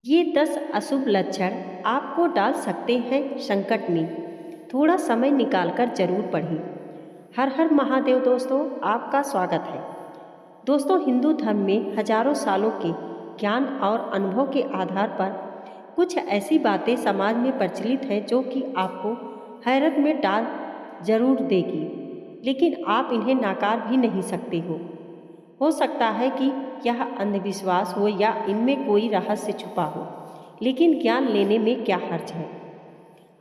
ये 10 अशुभ लक्षण आपको डाल सकते हैं संकट में। थोड़ा समय निकालकर जरूर पढ़ें। हर हर महादेव दोस्तों, आपका स्वागत है। दोस्तों, हिंदू धर्म में हजारों सालों के ज्ञान और अनुभव के आधार पर कुछ ऐसी बातें समाज में प्रचलित हैं जो कि आपको हैरत में डाल जरूर देगी, लेकिन आप इन्हें नाकार भी नहीं सकते हो सकता है कि यह अंधविश्वास हो या इनमें कोई रहस्य छुपा हो, लेकिन ज्ञान लेने में क्या हर्ज है।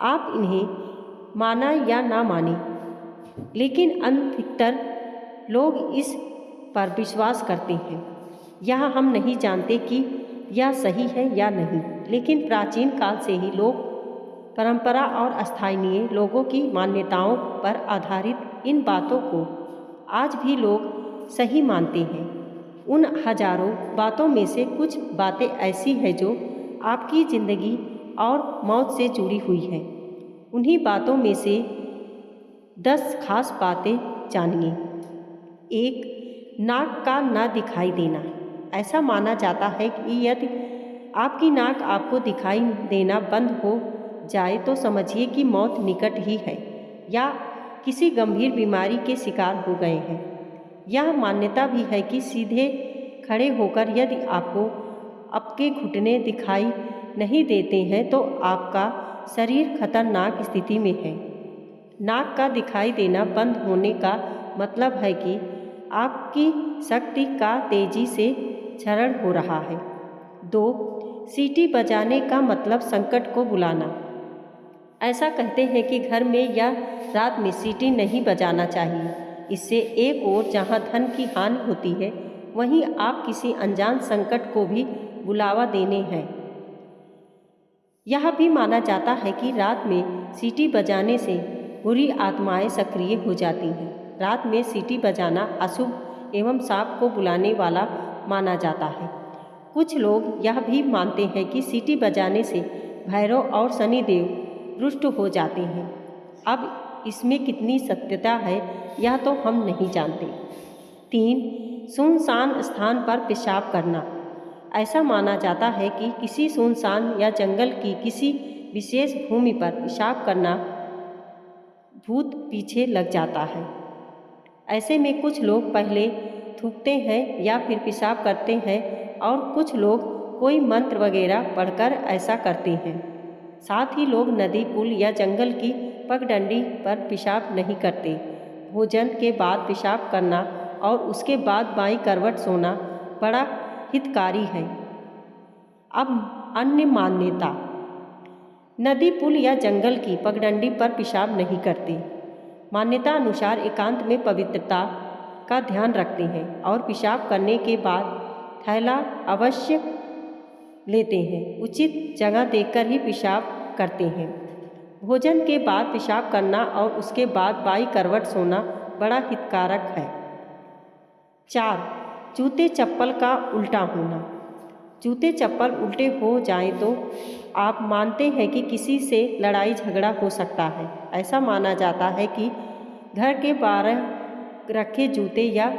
आप इन्हें माना या ना माने, लेकिन अधिकतर लोग इस पर विश्वास करते हैं। यह हम नहीं जानते कि यह सही है या नहीं, लेकिन प्राचीन काल से ही लोग परंपरा और स्थानीय लोगों की मान्यताओं पर आधारित इन बातों को आज भी लोग सही मानते हैं। उन हजारों बातों में से कुछ बातें ऐसी हैं जो आपकी ज़िंदगी और मौत से जुड़ी हुई हैं। उन्हीं बातों में से 10 खास बातें जानिए। 1. नाक का ना दिखाई देना। ऐसा माना जाता है कि यदि आपकी नाक आपको दिखाई देना बंद हो जाए तो समझिए कि मौत निकट ही है या किसी गंभीर बीमारी के शिकार हो गए हैं। यह मान्यता भी है कि सीधे खड़े होकर यदि आपको आपके घुटने दिखाई नहीं देते हैं तो आपका शरीर खतरनाक स्थिति में है। नाक का दिखाई देना बंद होने का मतलब है कि आपकी शक्ति का तेजी से क्षरण हो रहा है। 2. सीटी बजाने का मतलब संकट को बुलाना। ऐसा कहते हैं कि घर में या रात में सीटी नहीं बजाना चाहिए। इससे एक ओर जहां धन की हानि होती है, वहीं आप किसी अनजान संकट को भी बुलावा देने हैं। यह भी माना जाता है कि रात में सीटी बजाने से बुरी आत्माएं सक्रिय हो जाती हैं। रात में सीटी बजाना अशुभ एवं सांप को बुलाने वाला माना जाता है। कुछ लोग यह भी मानते हैं कि सीटी बजाने से भैरव और शनिदेव रुष्ट हो जाते हैं। अब इसमें कितनी सत्यता है यह तो हम नहीं जानते। 3. सुनसान स्थान पर पेशाब करना। ऐसा माना जाता है कि किसी सुनसान या जंगल की किसी विशेष भूमि पर पेशाब करना भूत पीछे लग जाता है। ऐसे में कुछ लोग पहले थूकते हैं या फिर पेशाब करते हैं और कुछ लोग कोई मंत्र वगैरह पढ़कर ऐसा करते हैं। साथ ही लोग नदी, पुल या जंगल की पगडंडी पर पेशाब नहीं करते। भोजन के बाद पेशाब करना और उसके बाद बाईं करवट सोना बड़ा हितकारी है। अब अन्य मान्यता। नदी, पुल या जंगल की पगडंडी पर पेशाब नहीं करते। मान्यता अनुसार एकांत में पवित्रता का ध्यान रखते हैं और पेशाब करने के बाद थैला अवश्य लेते हैं। उचित जगह देखकर ही पेशाब करते हैं। भोजन के बाद पेशाब करना और उसके बाद बाईं करवट सोना बड़ा हितकारक है। 4. जूते चप्पल का उल्टा होना। जूते चप्पल उल्टे हो जाएं तो आप मानते हैं कि किसी से लड़ाई झगड़ा हो सकता है। ऐसा माना जाता है कि घर के बाहर रखे जूते या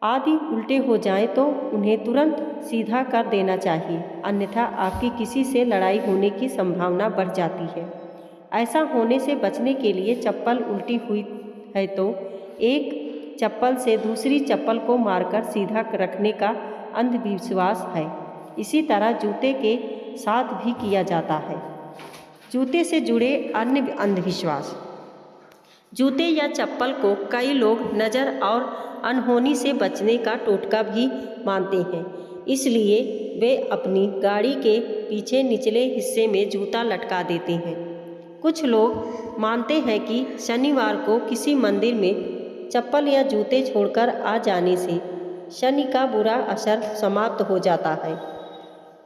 आदि उल्टे हो जाएं तो उन्हें तुरंत सीधा कर देना चाहिए, अन्यथा आपकी किसी से लड़ाई होने की संभावना बढ़ जाती है। ऐसा होने से बचने के लिए चप्पल उल्टी हुई है तो एक चप्पल से दूसरी चप्पल को मारकर सीधा रखने का अंधविश्वास है। इसी तरह जूते के साथ भी किया जाता है। जूते से जुड़े अन्य अंधविश्वास। जूते या चप्पल को कई लोग नज़र और अनहोनी से बचने का टोटका भी मानते हैं, इसलिए वे अपनी गाड़ी के पीछे निचले हिस्से में जूता लटका देते हैं। कुछ लोग मानते हैं कि शनिवार को किसी मंदिर में चप्पल या जूते छोड़कर आ जाने से शनि का बुरा असर समाप्त हो जाता है।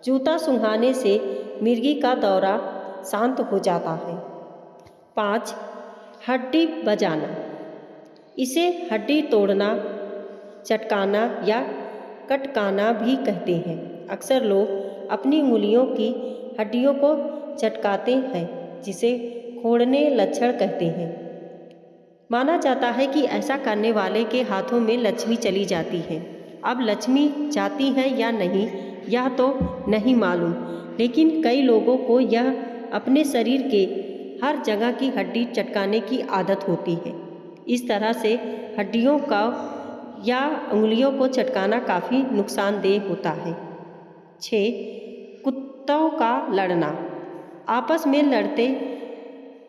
जूता सूंघाने से मिर्गी का दौरा शांत हो जाता है। 5. हड्डी बजाना। इसे हड्डी तोड़ना, चटकाना या कटकाना भी कहते हैं। अक्सर लोग अपनी उंगलियों की हड्डियों को चटकाते हैं, जिसे खोड़ने लक्षण कहते हैं। माना जाता है कि ऐसा करने वाले के हाथों में लक्ष्मी चली जाती है। अब लक्ष्मी जाती है या नहीं, यह तो नहीं मालूम, लेकिन कई लोगों को यह अपने शरीर के हर जगह की हड्डी चटकाने की आदत होती है। इस तरह से हड्डियों का या उंगलियों को चटकाना काफ़ी नुकसानदेह होता है। 6. कुत्तों का लड़ना। आपस में लड़ते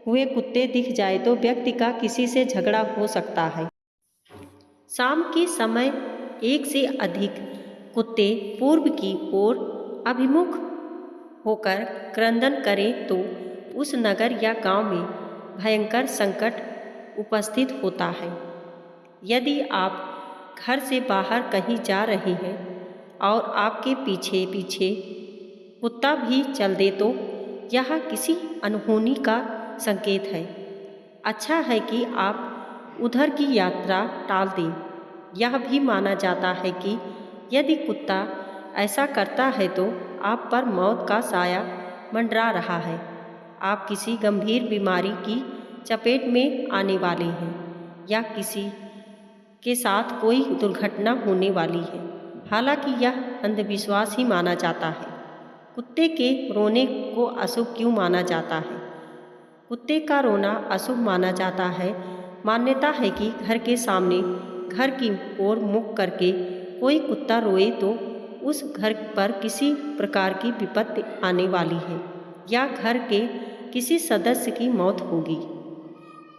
हुए कुत्ते दिख जाए तो व्यक्ति का किसी से झगड़ा हो सकता है। शाम के समय एक से अधिक कुत्ते पूर्व की ओर अभिमुख होकर क्रंदन करें तो उस नगर या गांव में भयंकर संकट उपस्थित होता है। यदि आप घर से बाहर कहीं जा रहे हैं और आपके पीछे पीछे कुत्ता भी चल दे तो यह किसी अनहोनी का संकेत है। अच्छा है कि आप उधर की यात्रा टाल दें। यह भी माना जाता है कि यदि कुत्ता ऐसा करता है तो आप पर मौत का साया मंडरा रहा है, आप किसी गंभीर बीमारी की चपेट में आने वाले हैं या किसी के साथ कोई दुर्घटना होने वाली है। हालांकि यह अंधविश्वास ही माना जाता है। कुत्ते के रोने को अशुभ क्यों माना जाता है? कुत्ते का रोना अशुभ माना जाता है। मान्यता है कि घर के सामने घर की ओर मुख करके कोई कुत्ता रोए तो उस घर पर किसी प्रकार की विपत्ति आने वाली है या घर के किसी सदस्य की मौत होगी।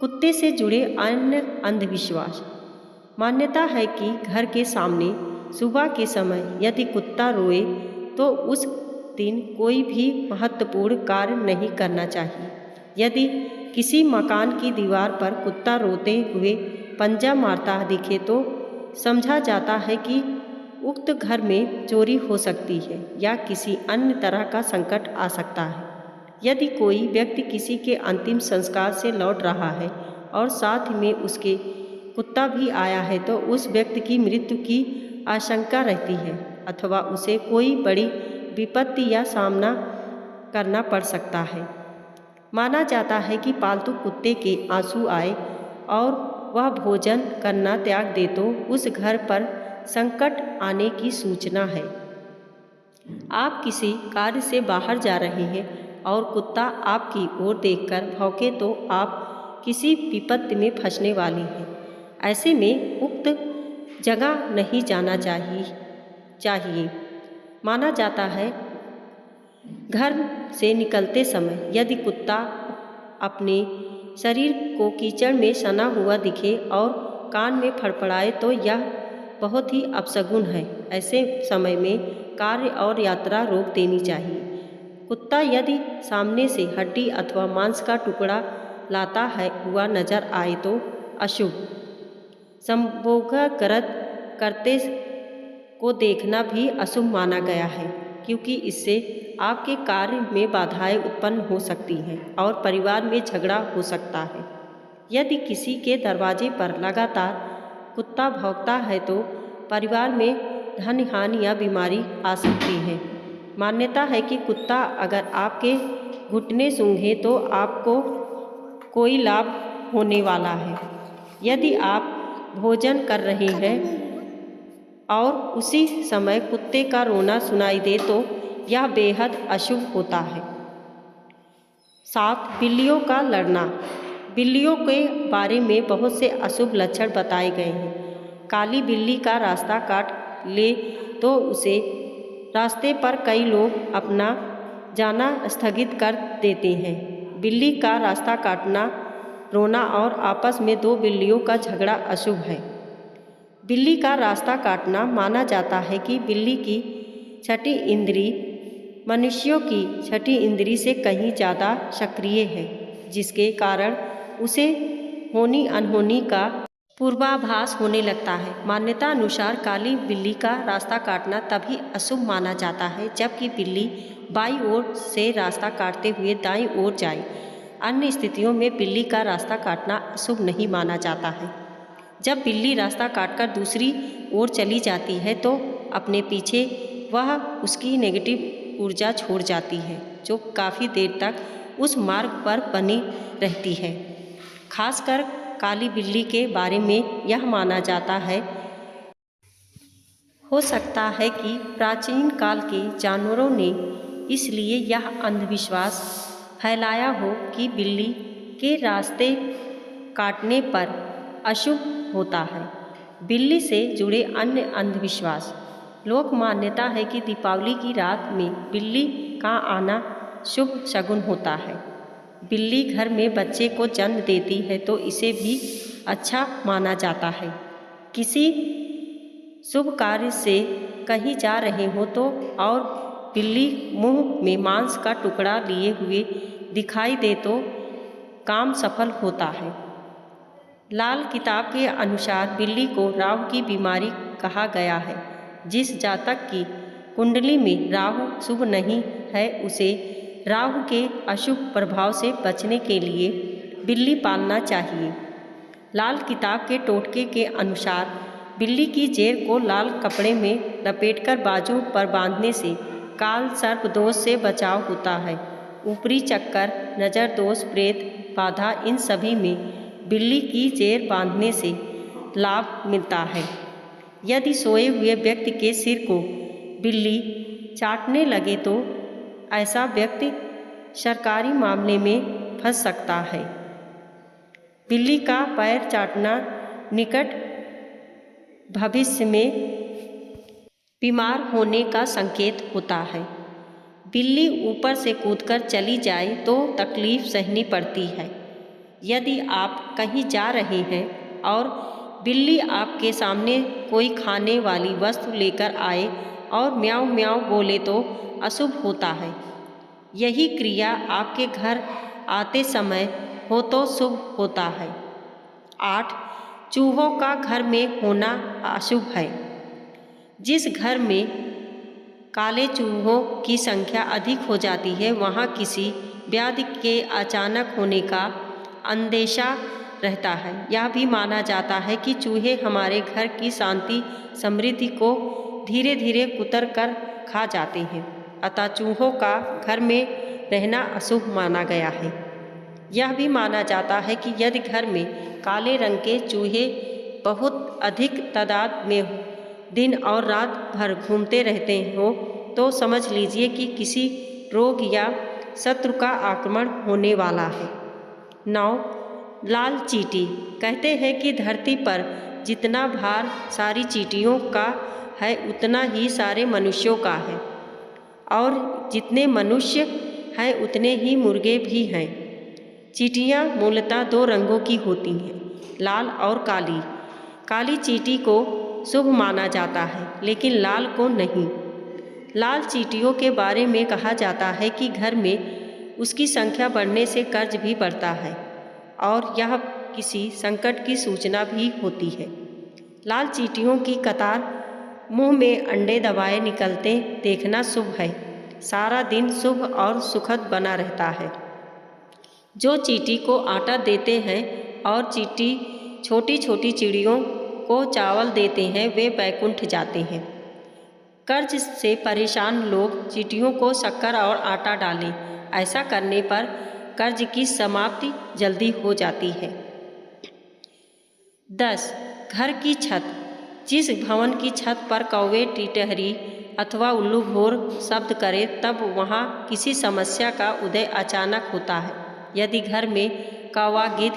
कुत्ते से जुड़े अन्य अंधविश्वास। मान्यता है कि घर के सामने सुबह के समय यदि कुत्ता रोए तो उस दिन कोई भी महत्वपूर्ण कार्य नहीं करना चाहिए। यदि किसी मकान की दीवार पर कुत्ता रोते हुए पंजा मारता दिखे तो समझा जाता है कि उक्त घर में चोरी हो सकती है या किसी अन्य तरह का संकट आ सकता है। यदि कोई व्यक्ति किसी के अंतिम संस्कार से लौट रहा है और साथ में उसके कुत्ता भी आया है तो उस व्यक्ति की मृत्यु की आशंका रहती है अथवा उसे कोई बड़ी विपत्ति या सामना करना पड़ सकता है। माना जाता है कि पालतू कुत्ते के आंसू आए और वह भोजन करना त्याग दे तो उस घर पर संकट आने की सूचना है। आप किसी कार्य से बाहर जा रहे हैं और कुत्ता आपकी ओर देखकर भौंके तो आप किसी विपत्ति में फंसने वाली हैं। ऐसे में उक्त जगह नहीं जाना चाहिए। माना जाता है घर से निकलते समय यदि कुत्ता अपने शरीर को कीचड़ में सना हुआ दिखे और कान में फड़फड़ाए तो यह बहुत ही अपशगुन है। ऐसे समय में कार्य और यात्रा रोक देनी चाहिए। कुत्ता यदि सामने से हड्डी अथवा मांस का टुकड़ा लाता है हुआ नजर आए तो अशुभ। संभोगकृत करते को देखना भी अशुभ माना गया है क्योंकि इससे आपके कार्य में बाधाएं उत्पन्न हो सकती हैं और परिवार में झगड़ा हो सकता है। यदि किसी के दरवाजे पर लगातार कुत्ता भौंकता है तो परिवार में धन हानि या बीमारी आ सकती है। मान्यता है कि कुत्ता अगर आपके घुटने सूंघे तो आपको कोई लाभ होने वाला है। यदि आप भोजन कर रहे हैं और उसी समय कुत्ते का रोना सुनाई दे तो यह बेहद अशुभ होता है। 7. बिल्लियों का लड़ना। बिल्लियों के बारे में बहुत से अशुभ लक्षण बताए गए हैं। काली बिल्ली का रास्ता काट ले तो उसे रास्ते पर कई लोग अपना जाना स्थगित कर देते हैं। बिल्ली का रास्ता काटना, रोना और आपस में दो बिल्लियों का झगड़ा अशुभ है। बिल्ली का रास्ता काटना माना जाता है कि बिल्ली की छठी इंद्री मनुष्यों की छठी इंद्री से कहीं ज़्यादा सक्रिय है, जिसके कारण उसे होनी अनहोनी का पूर्वाभास होने लगता है। मान्यता अनुसार काली बिल्ली का रास्ता काटना तभी अशुभ माना जाता है जबकि बिल्ली बाईं ओर से रास्ता काटते हुए दाईं ओर जाए। अन्य स्थितियों में बिल्ली का रास्ता काटना अशुभ नहीं माना जाता है। जब बिल्ली रास्ता काटकर दूसरी ओर चली जाती है तो अपने पीछे वह उसकी नेगेटिव ऊर्जा छोड़ जाती है जो काफ़ी देर तक उस मार्ग पर बनी रहती है। खासकर काली बिल्ली के बारे में यह माना जाता है हो सकता है कि प्राचीन काल के जानवरों ने इसलिए यह अंधविश्वास फैलाया हो कि बिल्ली के रास्ते काटने पर अशुभ होता है। बिल्ली से जुड़े अन्य अंधविश्वास। लोक मान्यता है कि दीपावली की रात में बिल्ली का आना शुभ शगुन होता है। बिल्ली घर में बच्चे को जन्म देती है तो इसे भी अच्छा माना जाता है। किसी शुभ कार्य से कहीं जा रहे हो तो और बिल्ली मुंह में मांस का टुकड़ा लिए हुए दिखाई दे तो काम सफल होता है। लाल किताब के अनुसार बिल्ली को राहु की बीमारी कहा गया है। जिस जातक की कुंडली में राहु शुभ नहीं है उसे राहु के अशुभ प्रभाव से बचने के लिए बिल्ली पालना चाहिए। लाल किताब के टोटके के अनुसार बिल्ली की जेर को लाल कपड़े में लपेटकर बाजू पर बांधने से काल सर्प दोष से बचाव होता है। ऊपरी चक्कर, नज़र दोष, प्रेत बाधा, इन सभी में बिल्ली की जेर बांधने से लाभ मिलता है। यदि सोए हुए व्यक्ति के सिर को बिल्ली चाटने लगे तो ऐसा व्यक्ति सरकारी मामले में फंस सकता है। बिल्ली का पैर चाटना निकट भविष्य में बीमार होने का संकेत होता है। बिल्ली ऊपर से कूदकर चली जाए तो तकलीफ सहनी पड़ती है। यदि आप कहीं जा रहे हैं और बिल्ली आपके सामने कोई खाने वाली वस्तु लेकर आए और म्याऊं म्याऊं बोले तो अशुभ होता है। यही क्रिया आपके घर आते समय हो तो शुभ होता है। 8. चूहों का घर में होना अशुभ है। जिस घर में काले चूहों की संख्या अधिक हो जाती है वहाँ किसी व्याधि के अचानक होने का अंदेशा रहता है। यह भी माना जाता है कि चूहे हमारे घर की शांति समृद्धि को धीरे धीरे कुतर कर खा जाते हैं, अतः चूहों का घर में रहना अशुभ माना गया है। यह भी माना जाता है कि यदि घर में काले रंग के चूहे बहुत अधिक तादाद में दिन और रात भर घूमते रहते हो तो समझ लीजिए कि किसी रोग या शत्रु का आक्रमण होने वाला है। 9. लाल चींटी। कहते हैं कि धरती पर जितना भार सारी चींटियों का है उतना ही सारे मनुष्यों का है, और जितने मनुष्य हैं उतने ही मुर्गे भी हैं। चींटियाँ मूलतः 2 रंगों की होती हैं, लाल और काली। काली चींटी को शुभ माना जाता है लेकिन लाल को नहीं। लाल चींटियों के बारे में कहा जाता है कि घर में उसकी संख्या बढ़ने से कर्ज भी बढ़ता है और यह किसी संकट की सूचना भी होती है। लाल चींटियों की कतार मुंह में अंडे दबाए निकलते देखना शुभ है। सारा दिन शुभ और सुखद बना रहता है। जो चींटी को आटा देते हैं और चींटी छोटी छोटी चिड़ियों को चावल देते हैं वे बैकुंठ जाते हैं। कर्ज से परेशान लोग चींटियों को शक्कर और आटा डालें। ऐसा करने पर कर्ज की समाप्ति जल्दी हो जाती है। 10. घर की छत। जिस भवन की छत पर कौवे, टिटहरी अथवा उल्लू भोर शब्द करे तब वहाँ किसी समस्या का उदय अचानक होता है। यदि घर में कौवा, गिद्ध,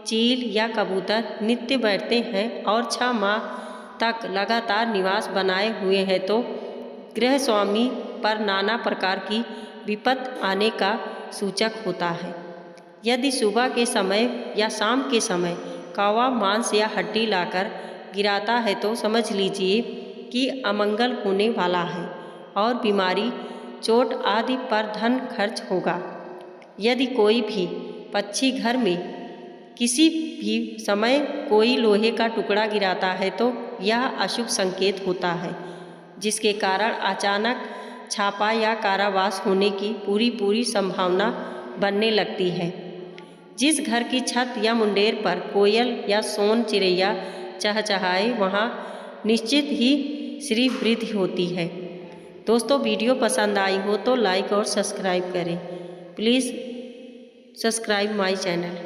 चील या कबूतर नित्य बैठते हैं और 6 माह तक लगातार निवास बनाए हुए हैं तो गृह स्वामी पर नाना प्रकार की विपत्ति आने का सूचक होता है। यदि सुबह के समय या शाम के समय कौवा मांस या हड्डी लाकर गिराता है तो समझ लीजिए कि अमंगल होने वाला है और बीमारी, चोट आदि पर धन खर्च होगा। यदि कोई भी पक्षी घर में किसी भी समय कोई लोहे का टुकड़ा गिराता है तो यह अशुभ संकेत होता है, जिसके कारण अचानक छापा या कारावास होने की पूरी संभावना बनने लगती है। जिस घर की छत या मुंडेर पर कोयल या सोन चिड़ैया चहचहाए वहाँ निश्चित ही श्री वृद्धि होती है। दोस्तों, वीडियो पसंद आई हो तो लाइक और सब्सक्राइब करें। Please subscribe my channel.